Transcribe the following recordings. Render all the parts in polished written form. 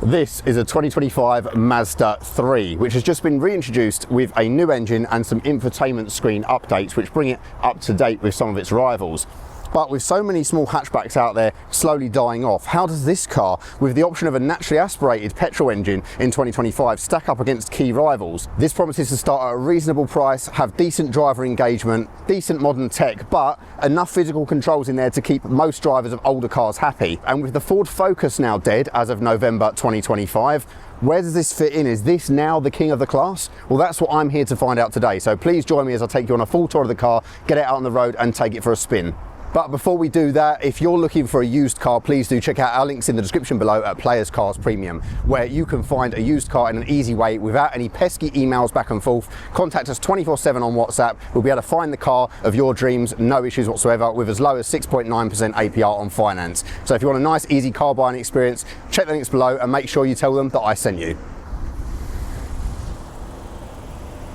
This is a 2025 Mazda 3, which has just been reintroduced with a new engine and some infotainment screen updates, which bring it up to date with some of its rivals. But with so many small hatchbacks out there slowly dying off, how does this car, with the option of a naturally aspirated petrol engine in 2025, stack up against key rivals? This promises to start at a reasonable price, have decent driver engagement, decent modern tech, but enough physical controls in there to keep most drivers of older cars happy. And with the Ford Focus now dead as of November 2025, where does this fit in? Is this now the king of the class? Well, that's what I'm here to find out today. So please join me as I take you on a full tour of the car, get it out on the road and take it for a spin. But before we do that, if you're looking for a used car, please do check out our links in the description below at Players Cars Premium, where you can find a used car in an easy way without any pesky emails back and forth. Contact us 24/7 on WhatsApp. We'll be able to find the car of your dreams, no issues whatsoever, with as low as 6.9% APR on finance. So if you want a nice, easy car buying experience, check the links below and make sure you tell them that I sent you.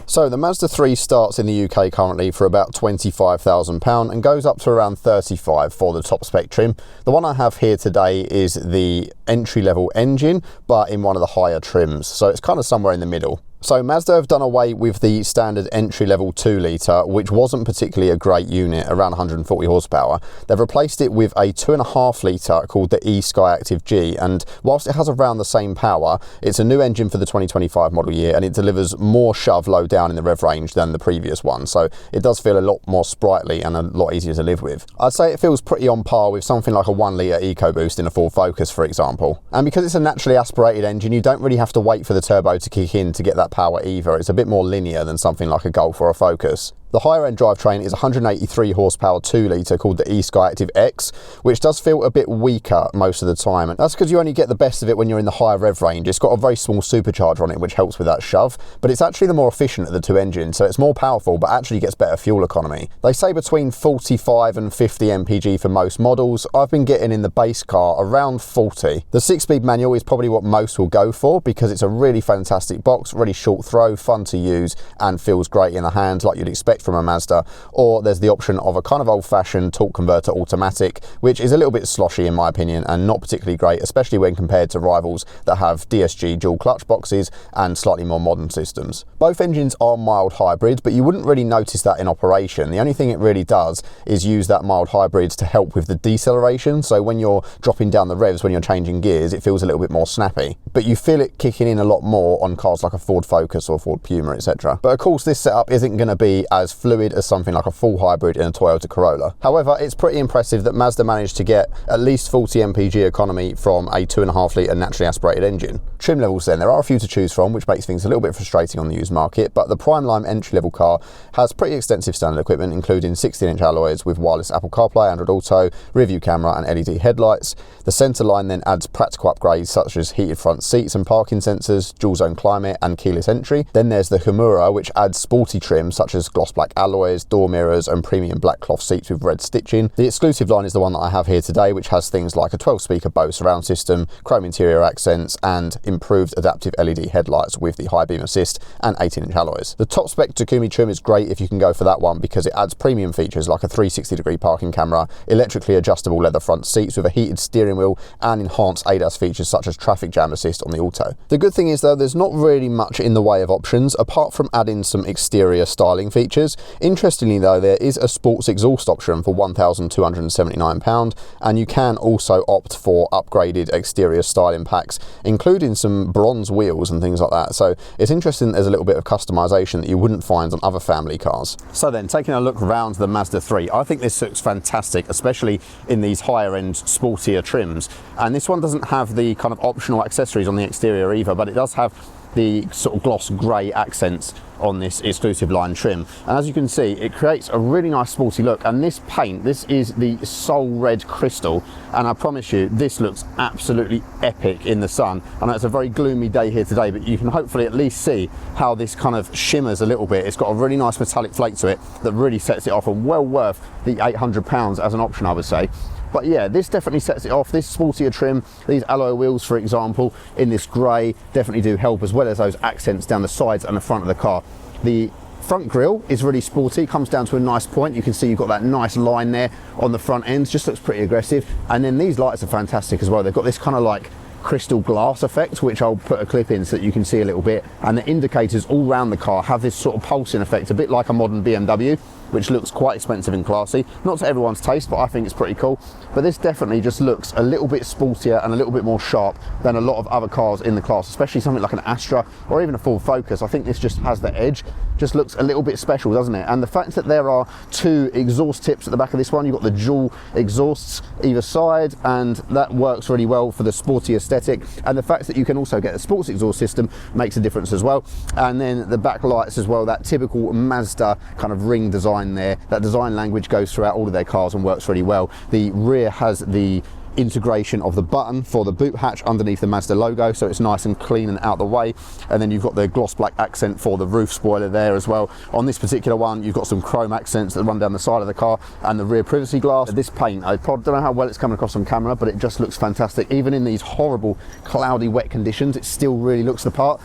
So the Mazda 3 starts in the UK currently for about £25,000 and goes up to around 35 for the top spec trim. The one I have here today is the entry-level engine, but in one of the higher trims, so it's kind of somewhere in the middle. So Mazda have done away with the standard entry-level 2 litre, which wasn't particularly a great unit, around 140 horsepower. They've replaced it with a 2.5 litre called the skyactiv-x, and whilst it has around the same power, it's a new engine for the 2025 model year, and it delivers more shove low down in the rev range than the previous one, so it does feel a lot more sprightly and a lot easier to live with. I'd say it feels pretty on par with something like a 1 litre EcoBoost in a Ford Focus, for example. And because it's a naturally aspirated engine, you don't really have to wait for the turbo to kick in to get that power either. It's a bit more linear than something like a Golf or a Focus. The higher end drivetrain is a 183 horsepower 2 litre called the skyactiv-x, which does feel a bit weaker most of the time. And that's because you only get the best of it when you're in the higher rev range. It's got a very small supercharger on it, which helps with that shove, but it's actually the more efficient of the two engines, so it's more powerful, but actually gets better fuel economy. They say between 45 and 50 mpg for most models. I've been getting in the base car around 40. The 6-speed manual is probably what most will go for because it's a really fantastic box, really short throw, fun to use, and feels great in the hand like you'd expect from a Mazda. Or there's the option of a kind of old-fashioned torque converter automatic, which is a little bit sloshy in my opinion and not particularly great, especially when compared to rivals that have DSG dual clutch boxes and slightly more modern systems. Both engines are mild hybrid, but you wouldn't really notice that in operation. The only thing it really does is use that mild hybrid to help with the deceleration, so when you're dropping down the revs, when you're changing gears, it feels a little bit more snappy. But you feel it kicking in a lot more on cars like a Ford Focus or Ford Puma, etc. But of course this setup isn't going to be as fluid as something like a full hybrid in a Toyota Corolla. However, it's pretty impressive that Mazda managed to get at least 40 mpg economy from a 2.5 litre naturally aspirated engine. Trim levels then, there are a few to choose from, which makes things a little bit frustrating on the used market, but the prime line entry level car has pretty extensive standard equipment, including 16-inch alloys with wireless Apple CarPlay, Android Auto, rear view camera and LED headlights. The centre line then adds practical upgrades such as heated front seats and parking sensors, dual zone climate and keyless entry. Then there's the Humura, which adds sporty trim such as gloss black alloys, door mirrors and premium black cloth seats with red stitching. The exclusive line is the one that I have here today, which has things like a 12-speaker Bose surround system, chrome interior accents and improved adaptive LED headlights with the high beam assist and 18-inch alloys. The top spec Takumi trim is great if you can go for that one because it adds premium features like a 360-degree parking camera, electrically adjustable leather front seats with a heated steering wheel and enhanced ADAS features such as traffic jam assist on the Auto. The good thing is though, there's not really much in the way of options apart from adding some exterior styling features. Interestingly though, there is a sports exhaust option for £1,279 and you can also opt for upgraded exterior styling packs, including some bronze wheels and things like that. So it's interesting that there's a little bit of customization that you wouldn't find on other family cars. So then, taking a look around the Mazda 3, I think this looks fantastic, especially in these higher end sportier trims. And this one doesn't have the kind of optional accessories on the exterior either, but it does have the sort of gloss grey accents on this exclusive line trim, and as you can see it creates a really nice sporty look. And this paint, this is the Soul Red Crystal, and I promise you this looks absolutely epic in the sun. I know it's a very gloomy day here today, but you can hopefully at least see how this kind of shimmers a little bit. It's got a really nice metallic flake to it that really sets it off, and well worth the £800 as an option, I would say. But yeah, this definitely sets it off. This sportier trim, these alloy wheels for example in this grey definitely do help, as well as those accents down the sides and the front of the car. The front grille is really sporty, comes down to a nice point. You can see you've got that nice line there on the front end, just looks pretty aggressive. And then these lights are fantastic as well. They've got this kind of like crystal glass effect, which I'll put a clip in so that you can see a little bit, and the indicators all around the car have this sort of pulsing effect, a bit like a modern BMW, which looks quite expensive and classy. Not to everyone's taste, but I think it's pretty cool. But this definitely just looks a little bit sportier and a little bit more sharp than a lot of other cars in the class, especially something like an Astra or even a Ford Focus. I think this just has the edge, just looks a little bit special, doesn't it? And the fact that there are two exhaust tips at the back of this one, you've got the dual exhausts either side, and that works really well for the sporty aesthetic. And the fact that you can also get a sports exhaust system makes a difference as well. And then the back lights as well, that typical Mazda kind of ring design there. That design language goes throughout all of their cars and works really well. The rear has the integration of the button for the boot hatch underneath the Mazda logo, so it's nice and clean and out the way. And then you've got the gloss black accent for the roof spoiler there as well. On this particular one, you've got some chrome accents that run down the side of the car, and the rear privacy glass. This paint, I probably don't know how well it's coming across on camera, but it just looks fantastic. Even in these horrible cloudy wet conditions, it still really looks the part.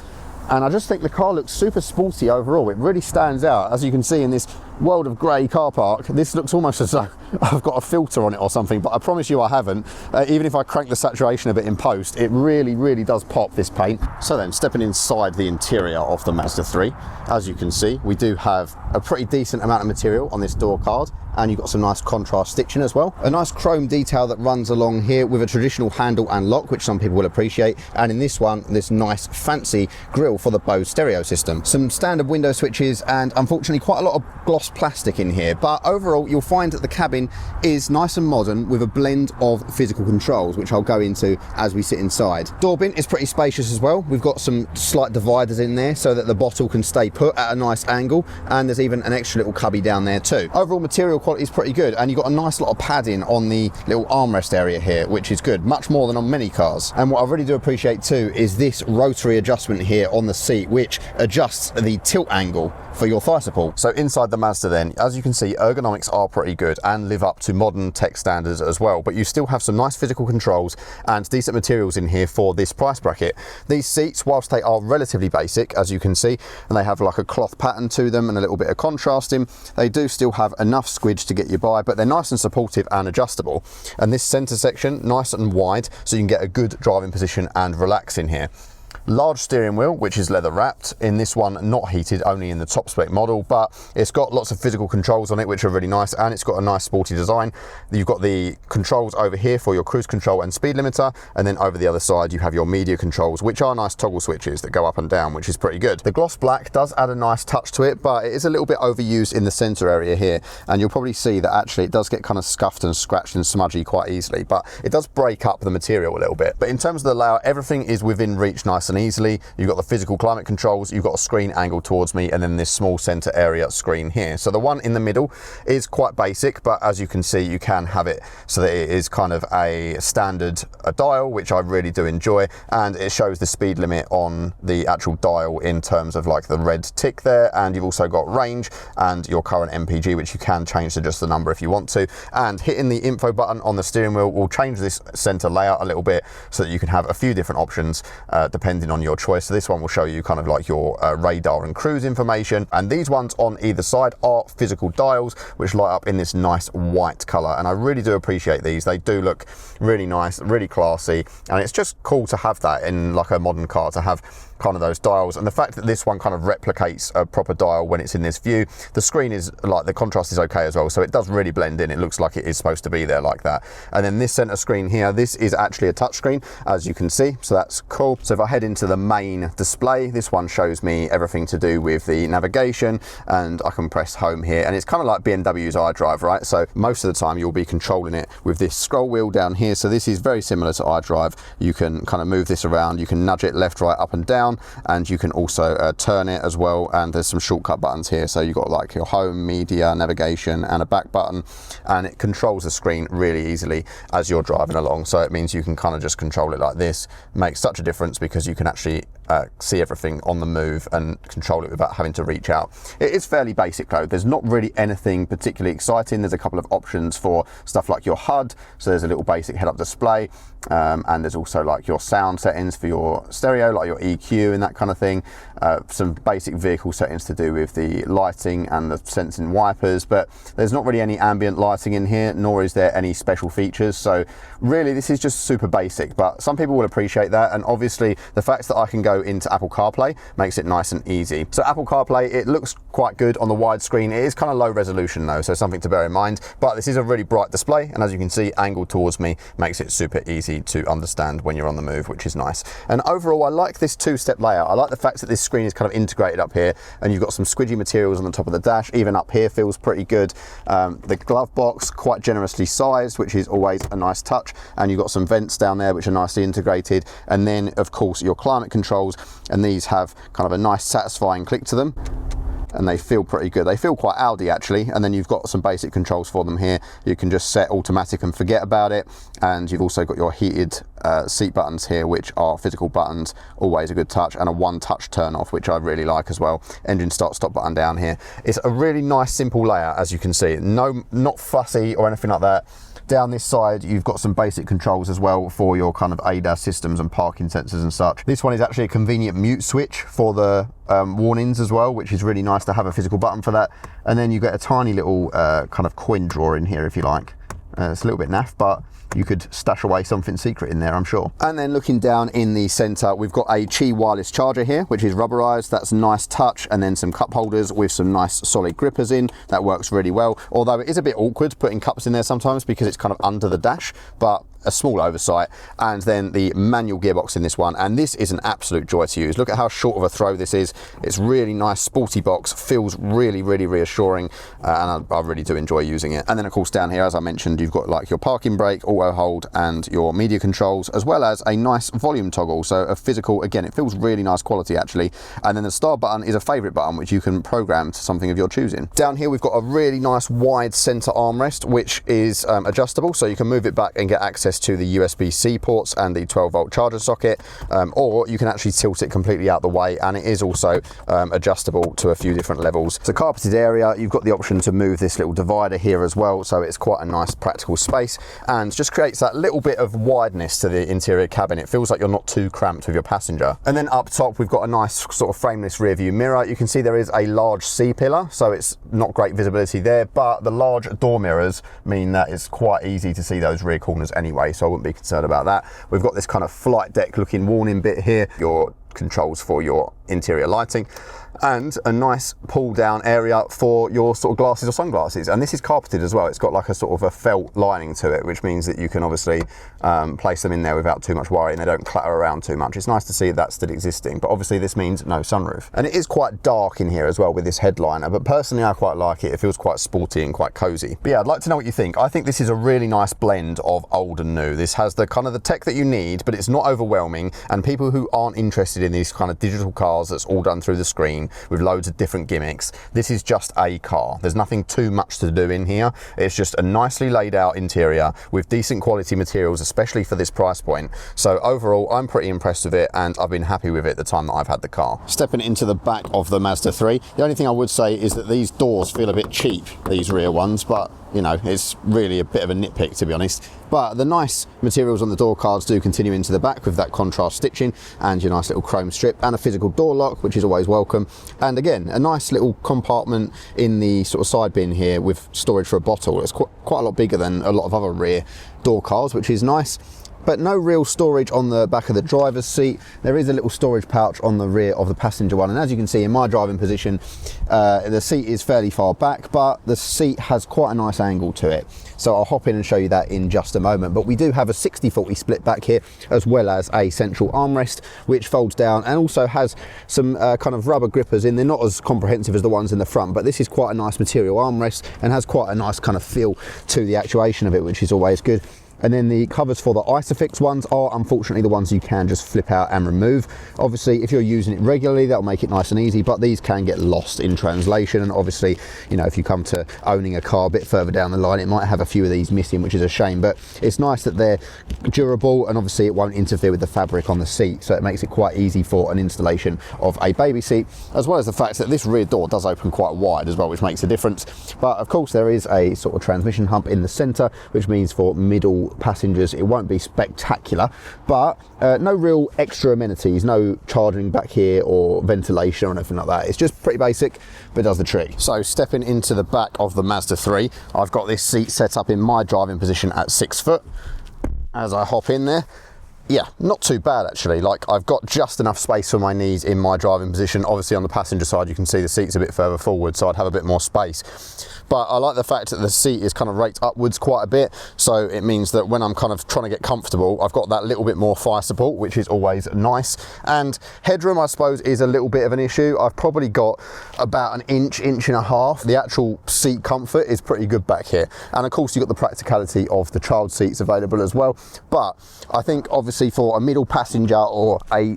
And I just think the car looks super sporty overall. It really stands out. As you can see in this world of grey car park, this looks almost as though I've got a filter on it or something, but I promise you I haven't. Even if I crank the saturation a bit in post, it really does pop, this paint. So then, stepping inside the interior of the Mazda 3, as you can see, we do have a pretty decent amount of material on this door card, and you've got some nice contrast stitching as well. A nice chrome detail that runs along here with a traditional handle and lock, which some people will appreciate. And in this one, this nice fancy grille for the Bose stereo system. Some standard window switches, and unfortunately quite a lot of gloss plastic in here. But overall, you'll find that the cabin is nice and modern with a blend of physical controls, which I'll go into as we sit inside. Door bin is pretty spacious as well. We've got some slight dividers in there so that the bottle can stay put at a nice angle. And there's even an extra little cubby down there too. Overall material quality is pretty good, and you've got a nice lot of padding on the little armrest area here, which is good, much more than on many cars. And what I really do appreciate too is this rotary adjustment here on the seat, which adjusts the tilt angle for your thigh support. So inside the Mazda then, as you can see, ergonomics are pretty good and live up to modern tech standards as well, but you still have some nice physical controls and decent materials in here for this price bracket. These seats, whilst they are relatively basic, as you can see, and they have like a cloth pattern to them and a little bit of contrasting, they do still have enough squidge to get you by, but they're nice and supportive and adjustable. And this center section, nice and wide, so you can get a good driving position and relax in here. Large steering wheel, which is leather wrapped. In this one, not heated, only in the top spec model, but it's got lots of physical controls on it, which are really nice, and it's got a nice sporty design. You've got the controls over here for your cruise control and speed limiter, and then over the other side you have your media controls, which are nice toggle switches that go up and down, which is pretty good. The gloss black does add a nice touch to it, but it is a little bit overused in the center area here, and you'll probably see that actually it does get kind of scuffed and scratched and smudgy quite easily, but it does break up the material a little bit. But in terms of the layout, everything is within reach nice and easily. You've got the physical climate controls, you've got a screen angled towards me, and then this small center area screen here. So the one in the middle is quite basic, but as you can see, you can have it so that it is kind of a standard dial, which I really do enjoy, and it shows the speed limit on the actual dial in terms of like the red tick there, and you've also got range and your current MPG, which you can change to just the number if you want to. And hitting the info button on the steering wheel will change this center layout a little bit so that you can have a few different options depending on your choice. So this one will show you kind of like your radar and cruise information, and these ones on either side are physical dials which light up in this nice white color, and I really do appreciate these. They do look really nice, really classy, and it's just cool to have that in like a modern car, to have kind of those dials. And the fact that this one kind of replicates a proper dial when it's in this view, the screen is like, the contrast is okay as well, so it does really blend in. It looks like it is supposed to be there like that. And then this center screen here, this is actually a touchscreen, as you can see, so that's cool. So if I head into the main display, this one shows me everything to do with the navigation, and I can press home here, and it's kind of like BMW's iDrive, right? So most of the time you'll be controlling it with this scroll wheel down here. So this is very similar to iDrive. You can kind of move this around, you can nudge it left, right, up and down, and you can also turn it as well. And there's some shortcut buttons here, so you've got like your home, media, navigation, and a back button, and it controls the screen really easily as you're driving along. So it means you can kind of just control it like this. Makes such a difference because you can actually see everything on the move and control it without having to reach out. It is fairly basic though. There's not really anything particularly exciting. There's a couple of options for stuff like your HUD. So there's a little basic head-up display. and there's also like your sound settings for your stereo, like your EQ and that kind of thing. Some basic vehicle settings to do with the lighting and the sensing wipers, but there's not really any ambient lighting in here, nor is there any special features. So really this is just super basic, but some people will appreciate that, and obviously the fact that I can go into Apple CarPlay makes it nice and easy. So Apple CarPlay, it looks quite good on the widescreen. It is kind of low resolution though, so something to bear in mind, but this is a really bright display, and as you can see, angled towards me makes it super easy to understand when you're on the move, which is nice. And overall, I like this two-step layout. I like the fact that this screen is kind of integrated up here, and you've got some squidgy materials on the top of the dash. Even up here feels pretty good. The glove box, quite generously sized, which is always a nice touch, and you've got some vents down there which are nicely integrated, and then of course your climate controls, and these have kind of a nice satisfying click to them, and they feel pretty good. They feel quite Audi actually, and then you've got some basic controls for them here. You can just set automatic and forget about it, and you've also got your heated seat buttons here, which are physical buttons, always a good touch, and a one-touch turn off, which I really like as well. Engine start stop button down here. It's a really nice simple layout, as you can see. No, not fussy or anything like that. Down this side, you've got some basic controls as well for your kind of ADAS systems and parking sensors and such. This one is actually a convenient mute switch for the warnings as well, which is really nice to have a physical button for that. And then you get a tiny little kind of coin drawer in here if you like. It's a little bit naff, but you could stash away something secret in there, I'm sure. And then looking down in the center, we've got a Qi wireless charger here, which is rubberized. That's a nice touch. And then some cup holders with some nice solid grippers in. That works really well. Although it is a bit awkward putting cups in there sometimes because it's kind of under the dash, but a small oversight. And then the manual gearbox in this one, and this is an absolute joy to use. Look at how short of a throw this is. It's really nice, sporty box, feels really reassuring, and I really do enjoy using it. And then of course down here, as I mentioned, you've got like your parking brake, auto hold, and your media controls, as well as a nice volume toggle. So a physical, again, it feels really nice quality actually. And then the start button is a favorite button, which you can program to something of your choosing. Down here we've got a really nice wide center armrest, which is adjustable, so you can move it back and get access to the USB-C ports and the 12-volt charger socket, or you can actually tilt it completely out the way, and it is also adjustable to a few different levels. It's a carpeted area. You've got the option to move this little divider here as well, so it's quite a nice practical space, and just creates that little bit of wideness to the interior cabin. It feels like you're not too cramped with your passenger. And then up top we've got a nice sort of frameless rear view mirror. You can see there is a large C-pillar, so it's not great visibility there, but the large door mirrors mean that it's quite easy to see those rear corners anyway, so I wouldn't be concerned about that. We've got this kind of flight deck looking warning bit here, your controls for your interior lighting, and a nice pull down area for your sort of glasses or sunglasses. And this is carpeted as well. It's got like a sort of a felt lining to it, which means that you can obviously place them in there without too much worry, and they don't clatter around too much. It's nice to see that's still existing, but obviously this means no sunroof. And it is quite dark in here as well with this headliner, but personally I quite like it. It feels quite sporty and quite cozy. But yeah, I'd like to know what you think. I think this is a really nice blend of old and new. This has the kind of the tech that you need, but it's not overwhelming, and people who aren't interested in these kind of digital cars that's all done through the screen with loads of different gimmicks, this is just a car. There's nothing too much to do in here. It's just a nicely laid out interior with decent quality materials, especially for this price point. So overall, I'm pretty impressed with it, and I've been happy with it the time that I've had the car. Stepping into the back of the Mazda 3, the only thing I would say is that these doors feel a bit cheap, these rear ones, but you know, it's really a bit of a nitpick to be honest. But the nice materials on the door cards do continue into the back with that contrast stitching and your nice little chrome strip and a physical door lock, which is always welcome. And again, a nice little compartment in the sort of side bin here with storage for a bottle. It's quite a lot bigger than a lot of other rear door cards, which is nice. But no real storage on the back of the driver's seat. There is a little storage pouch on the rear of the passenger one, and as you can see in my driving position, the seat is fairly far back, but the seat has quite a nice angle to it. So I'll hop in and show you that in just a moment. But we do have a 60/40 split back here, as well as a central armrest, which folds down and also has some kind of rubber grippers in. They're not as comprehensive as the ones in the front, but this is quite a nice material armrest and has quite a nice kind of feel to the actuation of it, which is always good. And then the covers for the ISOFIX ones are unfortunately the ones you can just flip out and remove. Obviously, if you're using it regularly, that'll make it nice and easy, but these can get lost in translation. And obviously, you know, if you come to owning a car a bit further down the line, it might have a few of these missing, which is a shame. But it's nice that they're durable, and obviously it won't interfere with the fabric on the seat, so it makes it quite easy for an installation of a baby seat, as well as the fact that this rear door does open quite wide as well, which makes a difference. But of course, there is a sort of transmission hump in the center, which means for middle passengers, it won't be spectacular, but no real extra amenities, no charging back here or ventilation or anything like that. It's just pretty basic, but does the trick. So stepping into the back of the Mazda 3, I've got this seat set up in my driving position at 6 foot. As I hop in there, yeah, not too bad actually. Like, I've got just enough space for my knees in my driving position. Obviously on the passenger side you can see the seat's a bit further forward, so I'd have a bit more space. But I like the fact that the seat is kind of raked upwards quite a bit, so it means that when I'm kind of trying to get comfortable, I've got that little bit more thigh support, which is always nice. And headroom, I suppose, is a little bit of an issue. I've probably got about an inch and a half. The actual seat comfort is pretty good back here. And of course you've got the practicality of the child seats available as well. But I think obviously for a middle passenger or a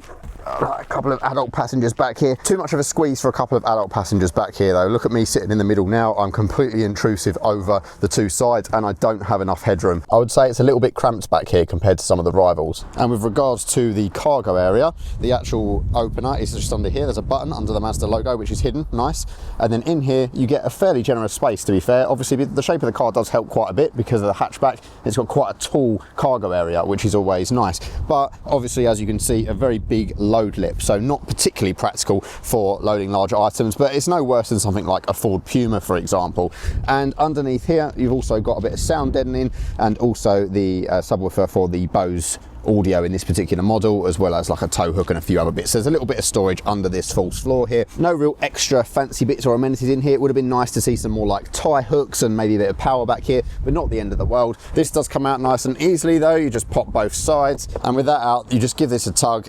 couple of adult passengers back here, too much of a squeeze for a couple of adult passengers back here though. Look at me sitting in the middle now. I'm completely intrusive over the two sides and I don't have enough headroom. I would say it's a little bit cramped back here compared to some of the rivals. And with regards to the cargo area, the actual opener is just under here. There's a button under the Mazda logo which is hidden, nice. And then in here you get a fairly generous space, to be fair. Obviously the shape of the car does help quite a bit because of the hatchback. It's got quite a tall cargo area, which is always nice. But obviously, as you can see, a very big load lip, so not particularly practical for loading larger items, but it's no worse than something like a Ford Puma, for example. And underneath here you've also got a bit of sound deadening and also the subwoofer for the Bose audio in this particular model, as well as like a tow hook and a few other bits. So there's a little bit of storage under this false floor here. No real extra fancy bits or amenities in here. It would have been nice to see some more like tie hooks and maybe a bit of power back here, but not the end of the world. This does come out nice and easily though. You just pop both sides, and with that out you just give this a tug.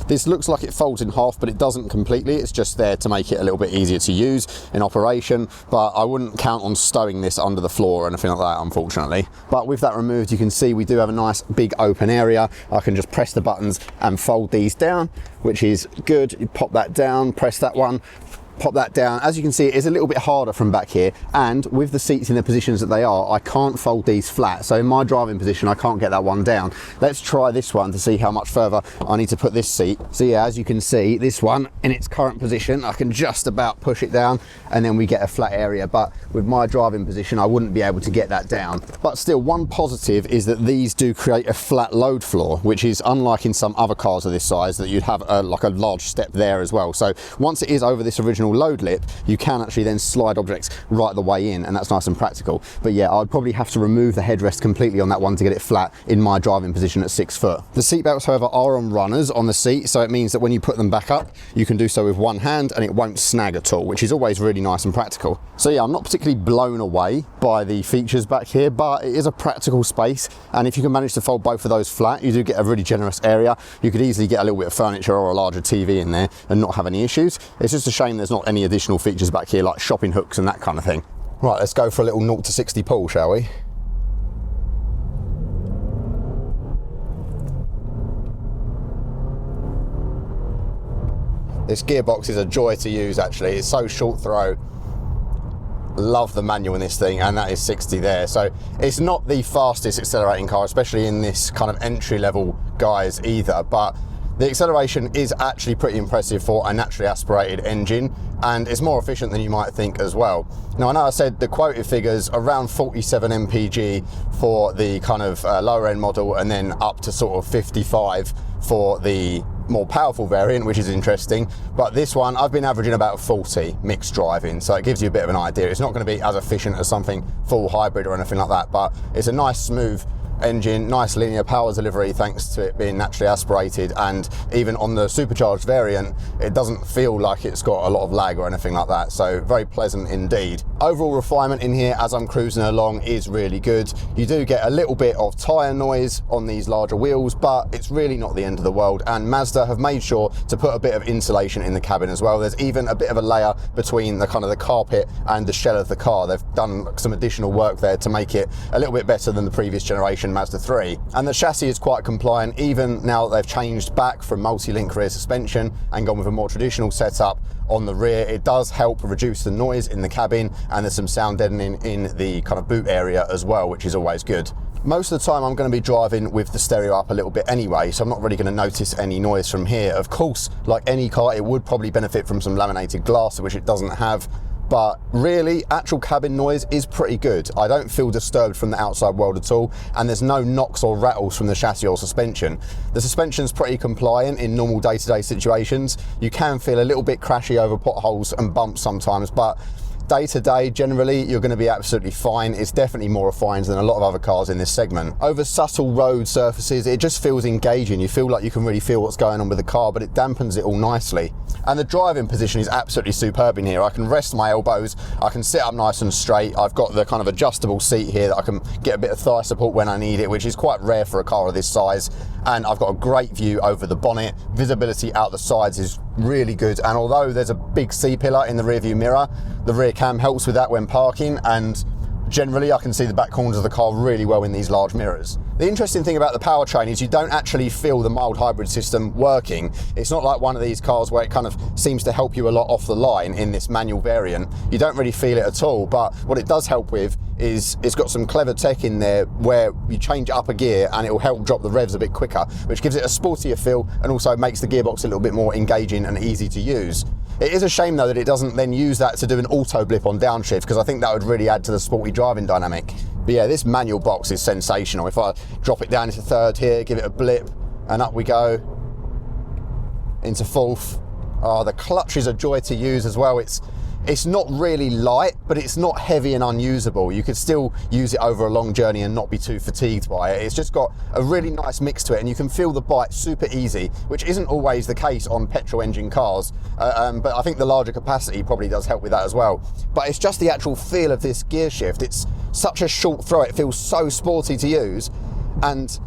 This looks like it folds in half, but it doesn't completely. It's just there to make it a little bit easier to use in operation, but I wouldn't count on stowing this under the floor or anything like that, unfortunately. But with that removed, you can see we do have a nice big open area. I can just press the buttons and fold these down, which is good. You pop that down, press that one, pop that down. As you can see, it is a little bit harder from back here, and with the seats in the positions that they are, I can't fold these flat. So in my driving position, I can't get that one down. Let's try this one to see how much further I need to put this seat. So yeah, as you can see, this one in its current position, I can just about push it down and then we get a flat area. But with my driving position, I wouldn't be able to get that down. But still, one positive is that these do create a flat load floor, which is unlike in some other cars of this size that you'd have like a large step there as well. So once it is over this original load lip, you can actually then slide objects right the way in, and that's nice and practical. But yeah, I'd probably have to remove the headrest completely on that one to get it flat in my driving position at 6 foot. The seat belts, however, are on runners on the seat, so it means that when you put them back up, you can do so with one hand and it won't snag at all, which is always really nice and practical. So yeah, I'm not particularly blown away by the features back here, but it is a practical space, and if you can manage to fold both of those flat, you do get a really generous area. You could easily get a little bit of furniture or a larger TV in there and not have any issues. It's just a shame there's not any additional features back here like shopping hooks and that kind of thing. Right, let's go for a little 0 to 60 pull, shall we? This gearbox is a joy to use actually. It's so short throw. Love the manual in this thing, and that is 60 there. So it's not the fastest accelerating car, especially in this kind of entry level guise either, but the acceleration is actually pretty impressive for a naturally aspirated engine, and it's more efficient than you might think as well. Now, I know I said the quoted figures around 47 mpg for the kind of lower end model, and then up to sort of 55 for the more powerful variant, which is interesting. But this one, I've been averaging about 40 mixed driving, so it gives you a bit of an idea. It's not going to be as efficient as something full hybrid or anything like that, but it's a nice smooth engine, nice linear power delivery thanks to it being naturally aspirated, and even on the supercharged variant it doesn't feel like it's got a lot of lag or anything like that, so very pleasant indeed. Overall refinement in here as I'm cruising along is really good. You do get a little bit of tyre noise on these larger wheels, but it's really not the end of the world, and Mazda have made sure to put a bit of insulation in the cabin as well. There's even a bit of a layer between the kind of the carpet and the shell of the car. They've done some additional work there to make it a little bit better than the previous generation Mazda 3, and the chassis is quite compliant even now that they've changed back from multi-link rear suspension and gone with a more traditional setup on the rear. It does help reduce the noise in the cabin, and there's some sound deadening in the kind of boot area as well, which is always good. Most of the time I'm going to be driving with the stereo up a little bit anyway, so I'm not really going to notice any noise from here. Of course, like any car, it would probably benefit from some laminated glass, which it doesn't have. but really actual cabin noise is pretty good. I don't feel disturbed from the outside world at all, and there's no knocks or rattles from the chassis or suspension. The suspension's pretty compliant in normal day-to-day situations. You can feel a little bit crashy over potholes and bumps sometimes, but day to day, generally, you're going to be absolutely fine. It's definitely more refined than a lot of other cars in this segment. Over subtle road surfaces, it just feels engaging. You feel like you can really feel what's going on with the car, but it dampens it all nicely. And the driving position is absolutely superb in here. I can rest my elbows, I can sit up nice and straight. I've got the kind of adjustable seat here that I can get a bit of thigh support when I need it, which is quite rare for a car of this size. And I've got a great view over the bonnet. Visibility out the sides is really good, and although there's a big C-pillar in the rear view mirror, the rear cam helps with that when parking, and generally I can see the back corners of the car really well in these large mirrors. The interesting thing about the powertrain is you don't actually feel the mild hybrid system working. It's not like one of these cars where it kind of seems to help you a lot off the line in this manual variant. You don't really feel it at all, but what it does help with is it's got some clever tech in there where you change it up a gear and it will help drop the revs a bit quicker, which gives it a sportier feel and also makes the gearbox a little bit more engaging and easy to use. It is a shame though that it doesn't then use that to do an auto blip on downshift, because I think that would really add to the sporty driving dynamic. But yeah, this manual box is sensational. If I drop it down into third here, give it a blip, and up we go into fourth. Oh, the clutch is a joy to use as well. It's not really light, but it's not heavy and unusable. You could still use it over a long journey and not be too fatigued by it. It's just got a really nice mix to it, and you can feel the bite super easy, which isn't always the case on petrol engine cars. But I think the larger capacity probably does help with that as well. But it's just the actual feel of this gear shift. It's such a short throw. It feels so sporty to use, and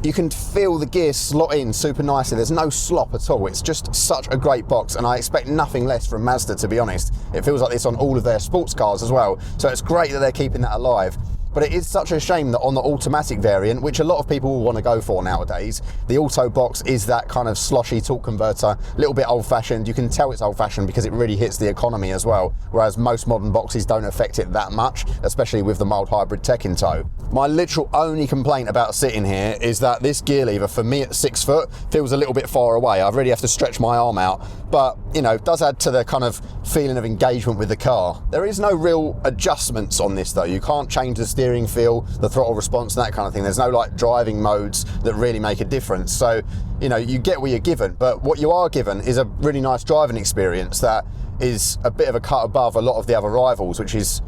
you can feel the gear slot in super nicely. There's no slop at all. It's just such a great box, and I expect nothing less from Mazda, to be honest. It feels like this on all of their sports cars as well, so it's great that they're keeping that alive. But it is such a shame that on the automatic variant, which a lot of people will want to go for nowadays, the auto box is that kind of sloshy torque converter, a little bit old-fashioned. You can tell it's old-fashioned because it really hits the economy as well, whereas most modern boxes don't affect it that much, especially with the mild hybrid tech in tow. My literal only complaint about sitting here is that this gear lever, for me at 6 foot, feels a little bit far away. I really have to stretch my arm out, but you know, it does add to the kind of feeling of engagement with the car. There is no real adjustments on this though. You can't change the steering feel, the throttle response, and that kind of thing. There's no like driving modes that really make a difference. So, you know, you get what you're given, but what you are given is a really nice driving experience that is a bit of a cut above a lot of the other rivals, which is,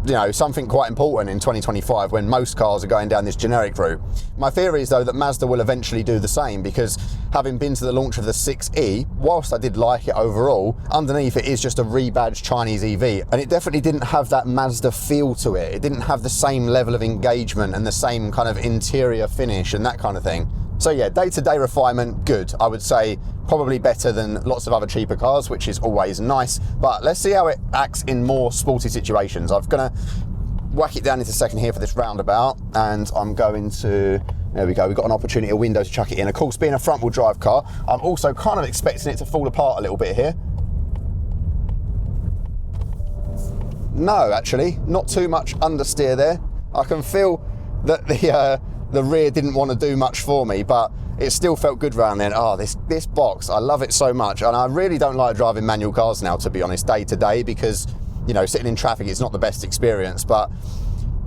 you know, something quite important in 2025 when most cars are going down this generic route. My theory is though that Mazda will eventually do the same, because having been to the launch of the 6E, whilst I did like it overall, underneath it is just a rebadged Chinese EV, and it definitely didn't have that Mazda feel to it. It didn't have the same level of engagement and the same kind of interior finish and that kind of thing. So yeah, day-to-day refinement, good. I would say probably better than lots of other cheaper cars, which is always nice. But let's see how it acts in more sporty situations. I'm gonna whack it down into second here for this roundabout, and I'm going to, there we go, we've got an opportunity, a window to chuck it in. Of course, being a front-wheel drive car, I'm also kind of expecting it to fall apart a little bit here. No, actually, not too much understeer there. I can feel that the rear didn't want to do much for me, but it still felt good round then. Oh, this box, I love it so much. And I really don't like driving manual cars now, to be honest, day to day, because, you know, sitting in traffic is not the best experience, but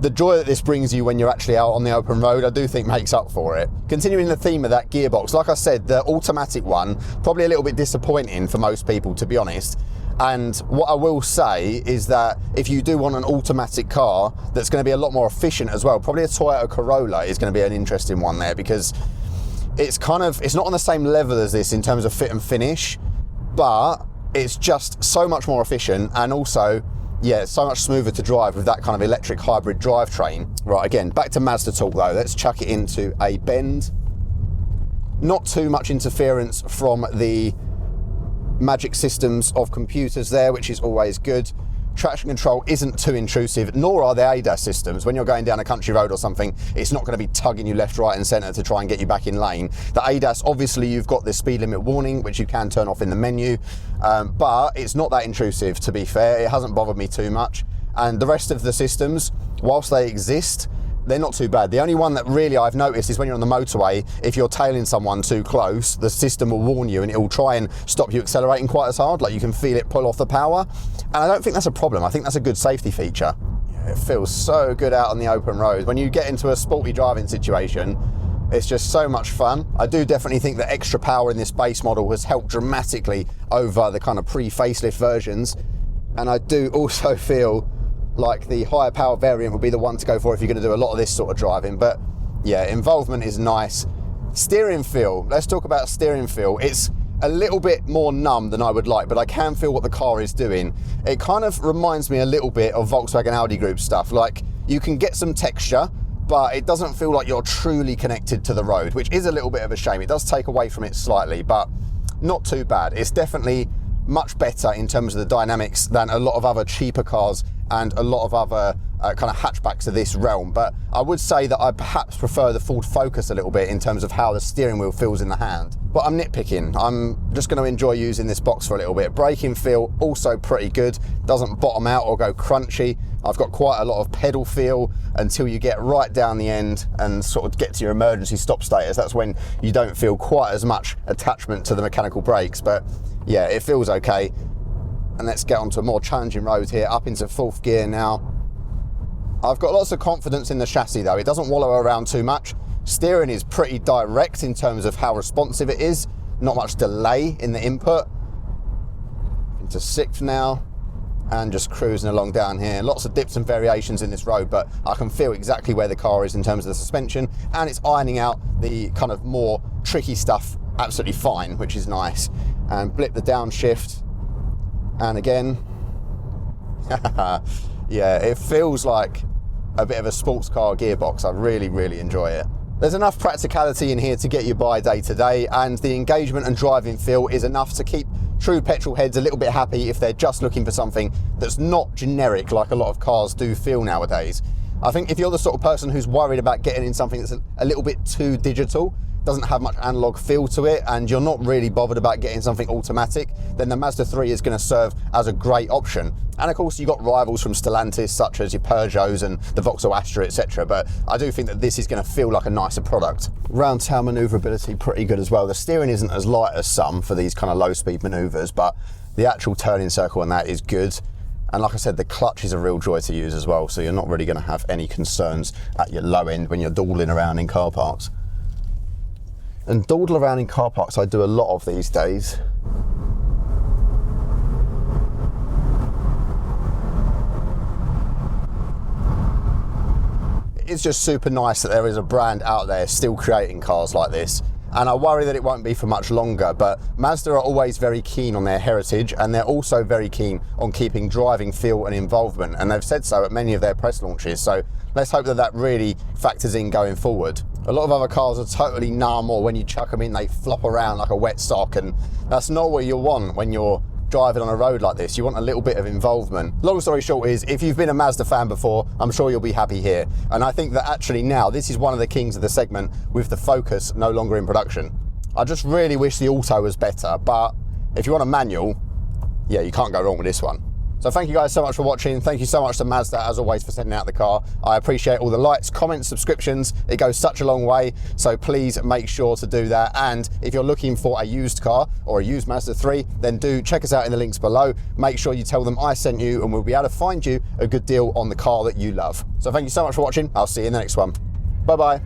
the joy that this brings you when you're actually out on the open road, I do think makes up for it. Continuing the theme of that gearbox, like I said, the automatic one, probably a little bit disappointing for most people, to be honest. And what I will say is that if you do want an automatic car that's going to be a lot more efficient as well, probably a Toyota Corolla is going to be an interesting one there, because it's not on the same level as this in terms of fit and finish, but it's just so much more efficient, and also, yeah, so much smoother to drive with that kind of electric hybrid drivetrain. Right, again, back to Mazda talk though. Let's chuck it into a bend. Not too much interference from the magic systems of computers there, which is always good. Traction control isn't too intrusive, nor are the ADAS systems. When you're going down a country road or something, it's not going to be tugging you left, right and centre to try and get you back in lane. The ADAS, obviously you've got the speed limit warning, which you can turn off in the menu, but it's not that intrusive, to be fair. It hasn't bothered me too much. And the rest of the systems, whilst they exist, they're not too bad. The only one that really I've noticed is when you're on the motorway, if you're tailing someone too close, the system will warn you and it will try and stop you accelerating quite as hard, like you can feel it pull off the power. And I don't think that's a problem. I think that's a good safety feature. It feels so good out on the open road. When you get into a sporty driving situation, it's just so much fun. I do definitely think that extra power in this base model has helped dramatically over the kind of pre-facelift versions. And I do also feel like the higher power variant would be the one to go for if you're going to do a lot of this sort of driving. But yeah, involvement is nice. Steering feel, let's talk about steering feel. It's a little bit more numb than I would like, but I can feel what the car is doing. It kind of reminds me a little bit of Volkswagen Audi Group stuff. Like, you can get some texture, but it doesn't feel like you're truly connected to the road, which is a little bit of a shame. It does take away from it slightly, but not too bad. It's definitely much better in terms of the dynamics than a lot of other cheaper cars and a lot of other kind of hatchbacks of this realm. But I would say that I perhaps prefer the Ford Focus a little bit in terms of how the steering wheel feels in the hand. But I'm nitpicking. I'm just going to enjoy using this box for a little bit. Braking feel also pretty good. Doesn't bottom out or go crunchy. I've got quite a lot of pedal feel until you get right down the end and sort of get to your emergency stop status. That's when you don't feel quite as much attachment to the mechanical brakes. But yeah, it feels okay. And let's get onto a more challenging road here, up into 4th gear now. I've got lots of confidence in the chassis though. It doesn't wallow around too much. Steering is pretty direct in terms of how responsive it is. Not much delay in the input. Into 6th now. And just cruising along down here. Lots of dips and variations in this road, but I can feel exactly where the car is in terms of the suspension, and it's ironing out the kind of more tricky stuff absolutely fine, which is nice. And blip the downshift. And again, yeah, it feels like a bit of a sports car gearbox. I really, really enjoy it. There's enough practicality in here to get you by day to day, and the engagement and driving feel is enough to keep true petrol heads a little bit happy if they're just looking for something that's not generic like a lot of cars do feel nowadays. I think if you're the sort of person who's worried about getting in something that's a little bit too digital, doesn't have much analog feel to it, and you're not really bothered about getting something automatic, then the Mazda 3 is going to serve as a great option. And of course you've got rivals from Stellantis such as your Peugeots and the Vauxhall Astra, etc. But I do think that this is going to feel like a nicer product. Round town manoeuvrability pretty good as well. The steering isn't as light as some for these kind of low speed manoeuvres, but the actual turning circle on that is good. And like I said, the clutch is a real joy to use as well, so you're not really going to have any concerns at your low end when you're dawdling around in car parks. And dawdle around in car parks I do a lot of these days. It's just super nice that there is a brand out there still creating cars like this. And I worry that it won't be for much longer, but Mazda are always very keen on their heritage, and they're also very keen on keeping driving feel and involvement, and they've said so at many of their press launches, so let's hope that that really factors in going forward. A lot of other cars are totally numb, or when you chuck them in they flop around like a wet sock, and that's not what you want when you're driving on a road like this. You want a little bit of involvement. Long story short is, if you've been a Mazda fan before, I'm sure you'll be happy here. And I think that actually now, this is one of the kings of the segment with the Focus no longer in production. I just really wish the auto was better, but if you want a manual, yeah, you can't go wrong with this one. So thank you guys so much for watching. Thank you so much to Mazda, as always, for sending out the car. I appreciate all the likes, comments, subscriptions. It goes such a long way, so please make sure to do that. And if you're looking for a used car or a used Mazda 3, then do check us out in the links below. Make sure you tell them I sent you, and we'll be able to find you a good deal on the car that you love. So thank you so much for watching. I'll see you in the next one. Bye-bye.